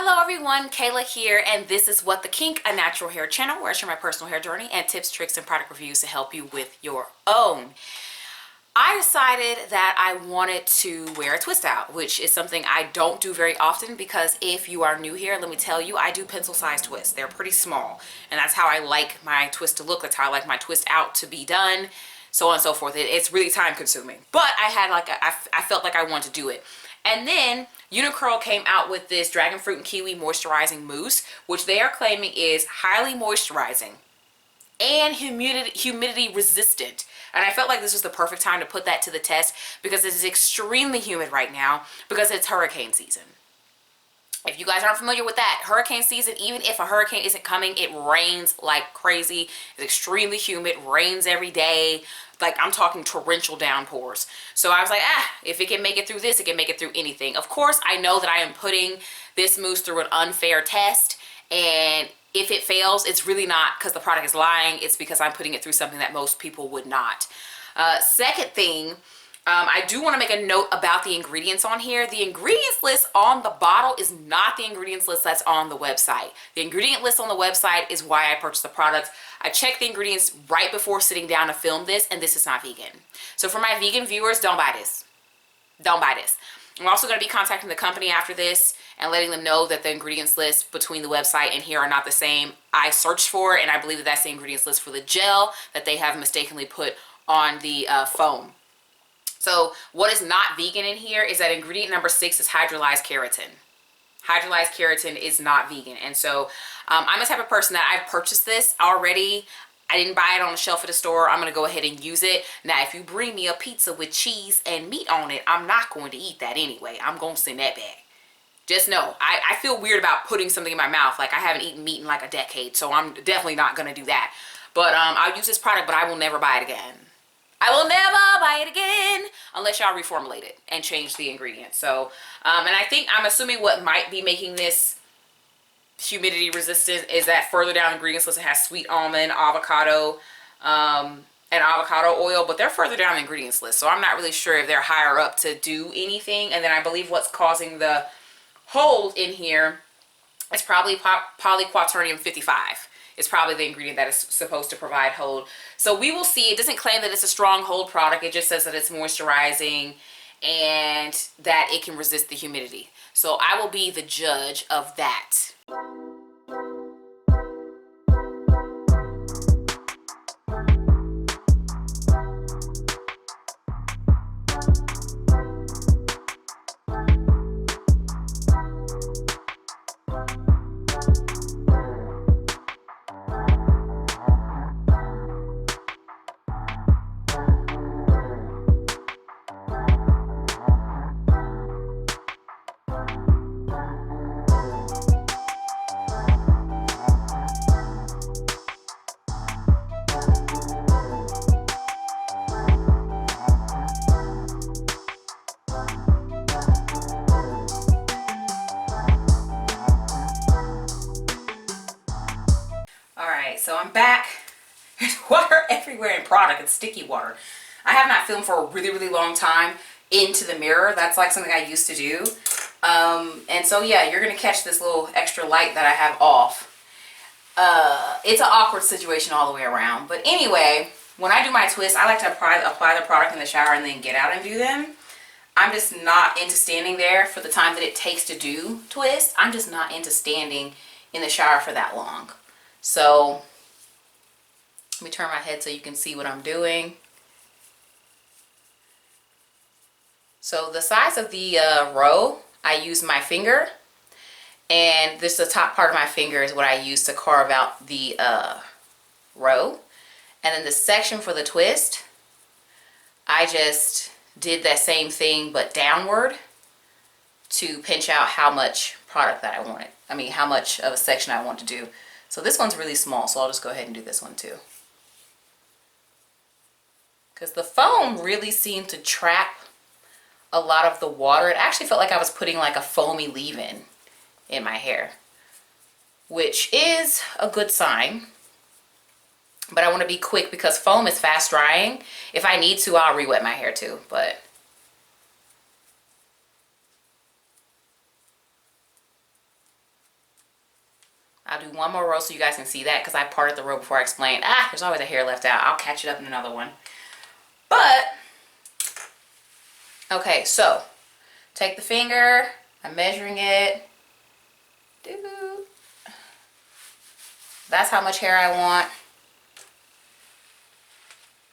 Hello everyone, Kayla here, and this is What the Kink, a natural hair channel where I share my personal hair journey and tips, tricks, and product reviews to help you with your own. I decided that I wanted to wear a twist out, which is something I don't do very often because if you are new here, let me tell you, I do pencil size twists. They're pretty small, and that's how I like my twist to look. That's how I like my twist out to be done, so on and so forth. It's really time consuming, but I felt like I wanted to do it. And then Unicurl came out with this Dragon Fruit and Kiwi Moisturizing Mousse, which they are claiming is highly moisturizing and humidity resistant. And I felt like this was the perfect time to put that to the test because it is extremely humid right now because it's hurricane season. If you guys aren't familiar with that, hurricane season, even if a hurricane isn't coming, it rains like crazy. It's extremely humid, rains every day. Like, I'm talking torrential downpours. So I was like, if it can make it through this, it can make it through anything. Of course, I know that I am putting this mousse through an unfair test, and if it fails, it's really not because the product is lying. It's because I'm putting it through something that most people would not. Second thing, I do want to make a note about the ingredients on here. The ingredients list on the bottle is not the ingredients list that's on the website. The ingredient list on the website is why I purchased the product. I checked the ingredients right before sitting down to film this, and this is not vegan. So for my vegan viewers, don't buy this. Don't buy this. I'm also going to be contacting the company after this and letting them know that the ingredients list between the website and here are not the same. I searched for it, and I believe that that's the ingredients list for the gel that they have mistakenly put on the foam. So what is not vegan in here is that ingredient number 6 is hydrolyzed keratin. Hydrolyzed keratin is not vegan. And so I'm the type of person that I've purchased this already. I didn't buy it on the shelf at the store. I'm going to go ahead and use it. Now, if you bring me a pizza with cheese and meat on it, I'm not going to eat that anyway. I'm going to send that back. Just know, I feel weird about putting something in my mouth. Like, I haven't eaten meat in like a decade, so I'm definitely not going to do that. But I'll use this product, but I will never buy it again. I will never buy it again unless y'all reformulate it and change the ingredients. So, and I'm assuming what might be making this humidity resistant is that further down the ingredients list it has sweet almond, avocado, and avocado oil, but they're further down the ingredients list. So I'm not really sure if they're higher up to do anything. And then I believe what's causing the hold in here is probably polyquaternium 55. It's probably the ingredient that is supposed to provide hold. So we will see. It doesn't claim that it's a strong hold product. It just says that it's moisturizing and that it can resist the humidity. So I will be the judge of that. So I'm back. There's water everywhere in product. It's sticky water. I have not filmed for a really long time into the mirror. That's like something I used to do. And so yeah, you're gonna catch this little extra light that I have off. It's an awkward situation all the way around. But anyway, when I do my twists, I like to apply the product in the shower and then get out and do them. I'm just not into standing there for the time that it takes to do twists. I'm just not into standing in the shower for that long. So let me turn my head so you can see what I'm doing. So the size of the row, I use my finger, and this the top part of my finger is what I use to carve out the row. And then the section for the twist, I just did that same thing but downward to pinch out how much product that I wanted. I mean, how much of a section I want to do. So this one's really small, so I'll just go ahead and do this one too. Because the foam really seemed to trap a lot of the water. It actually felt like I was putting like a foamy leave-in in my hair, which is a good sign. But I want to be quick because foam is fast drying. If I need to, I'll re-wet my hair too, but I'll do one more row so you guys can see that because I parted the row before I explained. There's always a hair left out. I'll catch it up in another one. But, okay, so take the finger. I'm measuring it. That's how much hair I want.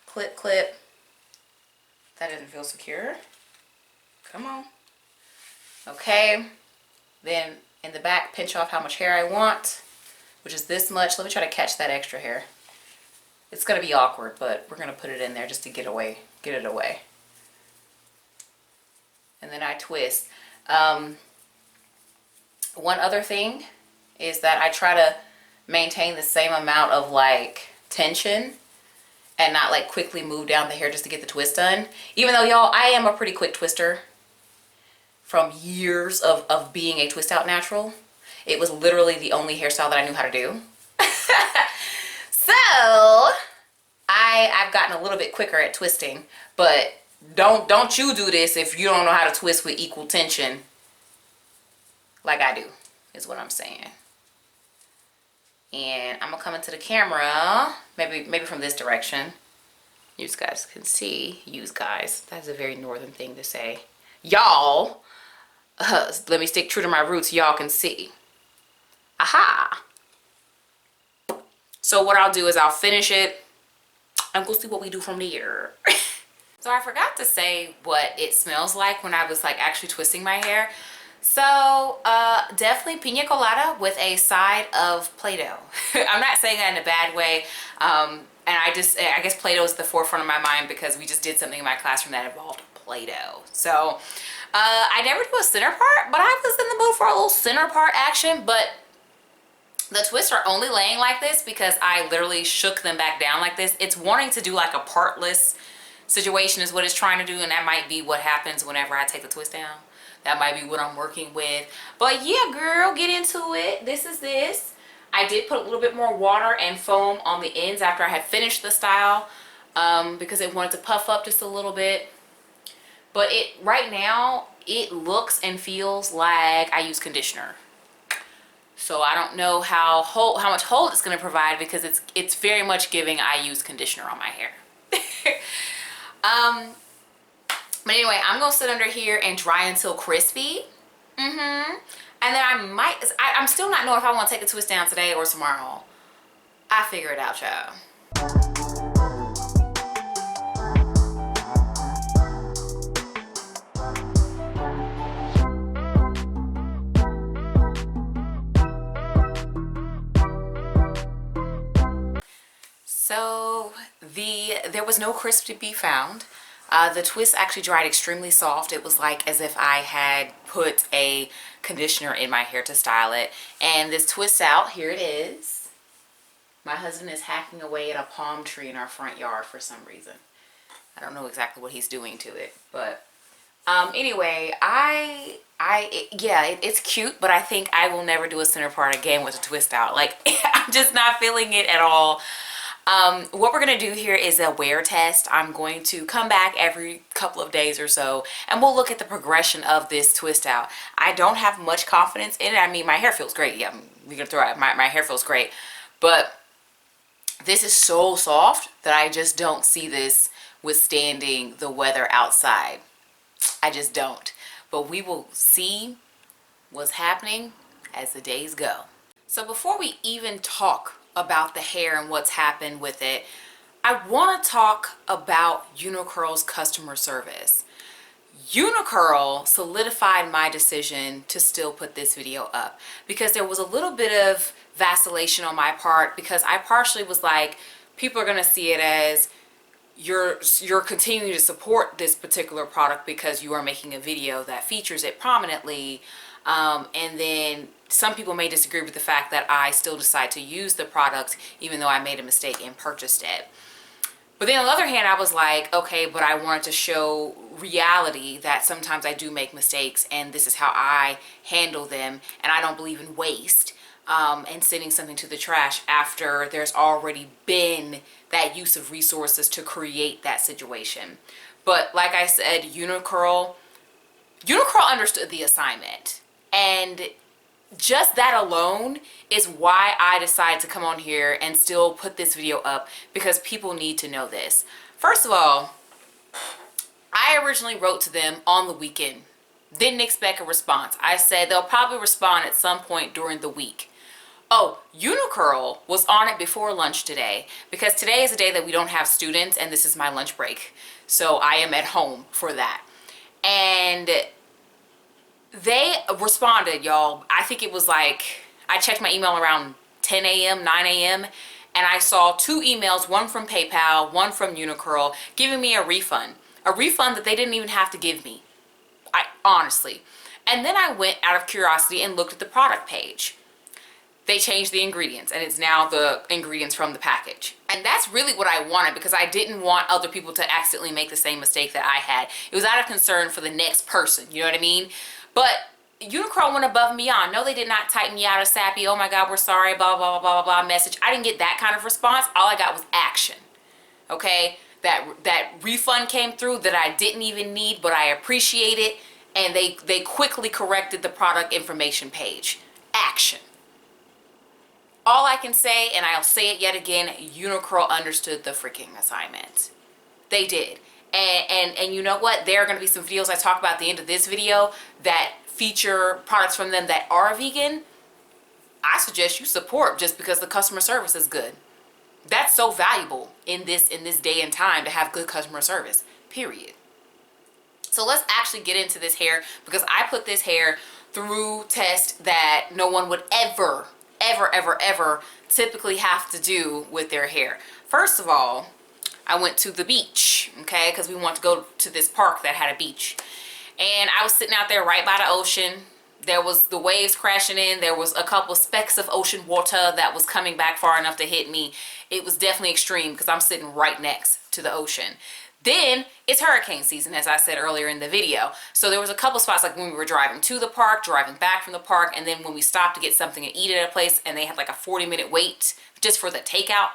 Clip, clip. That doesn't feel secure. Come on. Okay. Then in the back, pinch off how much hair I want, which is this much. Let me try to catch that extra hair. It's going to be awkward, but we're going to put it in there just to get it away. And then I twist. One other thing is that I try to maintain the same amount of like tension and not like quickly move down the hair just to get the twist done. Even though, y'all, I am a pretty quick twister from years of being a twist out natural. It was literally the only hairstyle that I knew how to do. So I've gotten a little bit quicker at twisting, but don't you do this if you don't know how to twist with equal tension like I do, is what I'm saying. And I'm gonna come into the camera, maybe from this direction. You guys can see. You guys, that's a very northern thing to say. Y'all, let me stick true to my roots. Y'all can see. Aha. So what I'll do is I'll finish it and we'll see what we do from there. So I forgot to say what it smells like when I was like actually twisting my hair. So definitely pina colada with a side of Play-Doh. I'm not saying that in a bad way. And I guess Play-Doh is the forefront of my mind because we just did something in my classroom that involved Play-Doh. So I never do a center part, but I was in the mood for a little center part action. But the twists are only laying like this because I literally shook them back down like this. It's wanting to do like a partless situation is what it's trying to do, and that might be what happens whenever I take the twist down. That might be what I'm working with. But yeah, girl, get into it. This is this. I did put a little bit more water and foam on the ends after I had finished the style because it wanted to puff up just a little bit. But right now, it looks and feels like I use conditioner. So I don't know how much hold it's going to provide because it's very much giving I use conditioner on my hair. But anyway, I'm going to sit under here and dry until crispy. And then I'm still not knowing if I want to take the twist down today or tomorrow. I figure it out, y'all. So there was no crisp to be found. The twist actually dried extremely soft. It was like as if I had put a conditioner in my hair to style it. And this twist out, here it is. My husband is hacking away at a palm tree in our front yard for some reason. I don't know exactly what he's doing to it, but anyway, it's cute, but I think I will never do a center part again with a twist out. Like, I'm just not feeling it at all. What we're going to do here is a wear test. I'm going to come back every couple of days or so and we'll look at the progression of this twist out. I don't have much confidence in it. I mean, my hair feels great. Yeah, we're going to throw it. My hair feels great. But this is so soft that I just don't see this withstanding the weather outside. I just don't. But we will see what's happening as the days go. So before we even talk about the hair and what's happened with it, I want to talk about Unicurl's customer service. Unicurl solidified my decision to still put this video up because there was a little bit of vacillation on my part because I partially was like, people are going to see it as you're continuing to support this particular product because you are making a video that features it prominently, and then some people may disagree with the fact that I still decide to use the product even though I made a mistake and purchased it. But then on the other hand, I was like, okay, but I wanted to show reality that sometimes I do make mistakes and this is how I handle them, and I don't believe in waste and sending something to the trash after there's already been that use of resources to create that situation. But like I said, Unicurl understood the assignment, and just that alone is why I decided to come on here and still put this video up, because people need to know this. First of all, I originally wrote to them on the weekend. Didn't expect a response. I said they'll probably respond at some point during the week. Oh, Unicurl was on it before lunch today, because today is a day that we don't have students and this is my lunch break. So I am at home for that. And they responded, y'all. I think it was like, I checked my email around 10 a.m., 9 a.m., and I saw 2 emails, one from PayPal, one from Unicurl, giving me a refund. A refund that they didn't even have to give me. Honestly. And then I went out of curiosity and looked at the product page. They changed the ingredients, and it's now the ingredients from the package. And that's really what I wanted, because I didn't want other people to accidentally make the same mistake that I had. It was out of concern for the next person, you know what I mean? But Unicurl went above and beyond. No, they did not type me out a sappy, oh my God, we're sorry, blah, blah, blah, blah, blah message. I didn't get that kind of response. All I got was action, okay? That refund came through that I didn't even need, but I appreciate it. And they quickly corrected the product information page. Action. All I can say, and I'll say it yet again, Unicurl understood the freaking assignment. They did. And you know what? There are going to be some videos I talk about at the end of this video that feature products from them that are vegan. I suggest you support just because the customer service is good. That's so valuable in this day and time, to have good customer service, period. So let's actually get into this hair, because I put this hair through tests that no one would ever typically have to do with their hair. First of all, I went to the beach, okay, because we wanted to go to this park that had a beach. And I was sitting out there right by the ocean. There was the waves crashing in. There was a couple specks of ocean water that was coming back far enough to hit me. It was definitely extreme because I'm sitting right next to the ocean. Then it's hurricane season, as I said earlier in the video. So there was a couple spots, like when we were driving to the park, driving back from the park, and then when we stopped to get something to eat at a place, and they had like a 40-minute wait just for the takeout.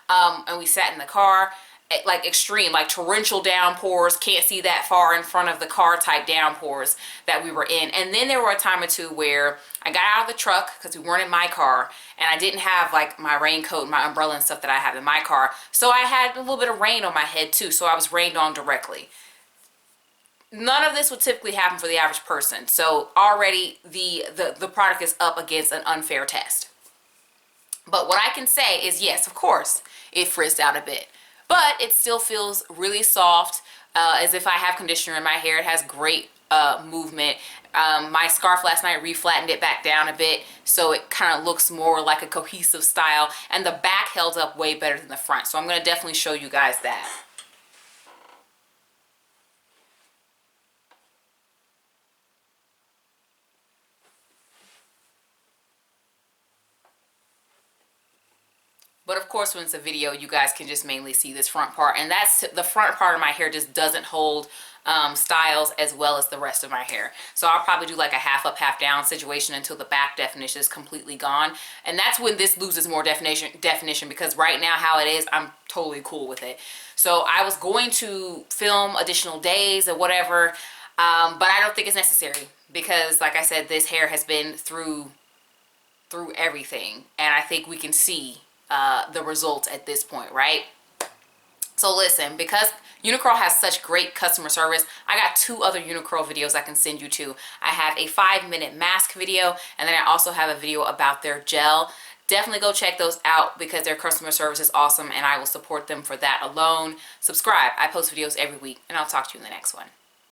And we sat in the car, like extreme, like torrential downpours, can't see that far in front of the car type downpours that we were in. And then there were a time or two where I got out of the truck, because we weren't in my car, and I didn't have like my raincoat and my umbrella and stuff that I have in my car. So I had a little bit of rain on my head too, so I was rained on directly. None of this would typically happen for the average person. So already the product is up against an unfair test. But what I can say is, yes, of course, it frizzed out a bit. But it still feels really soft, as if I have conditioner in my hair. It has great movement. My scarf last night reflattened it back down a bit, so it kind of looks more like a cohesive style. And the back held up way better than the front. So I'm going to definitely show you guys that. But of course, when it's a video, you guys can just mainly see this front part. And that's the front part of my hair just doesn't hold styles as well as the rest of my hair. So I'll probably do like a half up, half down situation until the back definition is completely gone. And that's when this loses more definition, because right now how it is, I'm totally cool with it. So I was going to film additional days or whatever, but I don't think it's necessary, because like I said, this hair has been through everything. And I think we can see the results at this point, right? So listen, because Unicurl has such great customer service, I got 2 other Unicurl videos I can send you to. I have a 5-minute mask video, and then I also have a video about their gel. Definitely go check those out, because their customer service is awesome, and I will support them for that alone. Subscribe. I post videos every week, and I'll talk to you in the next one.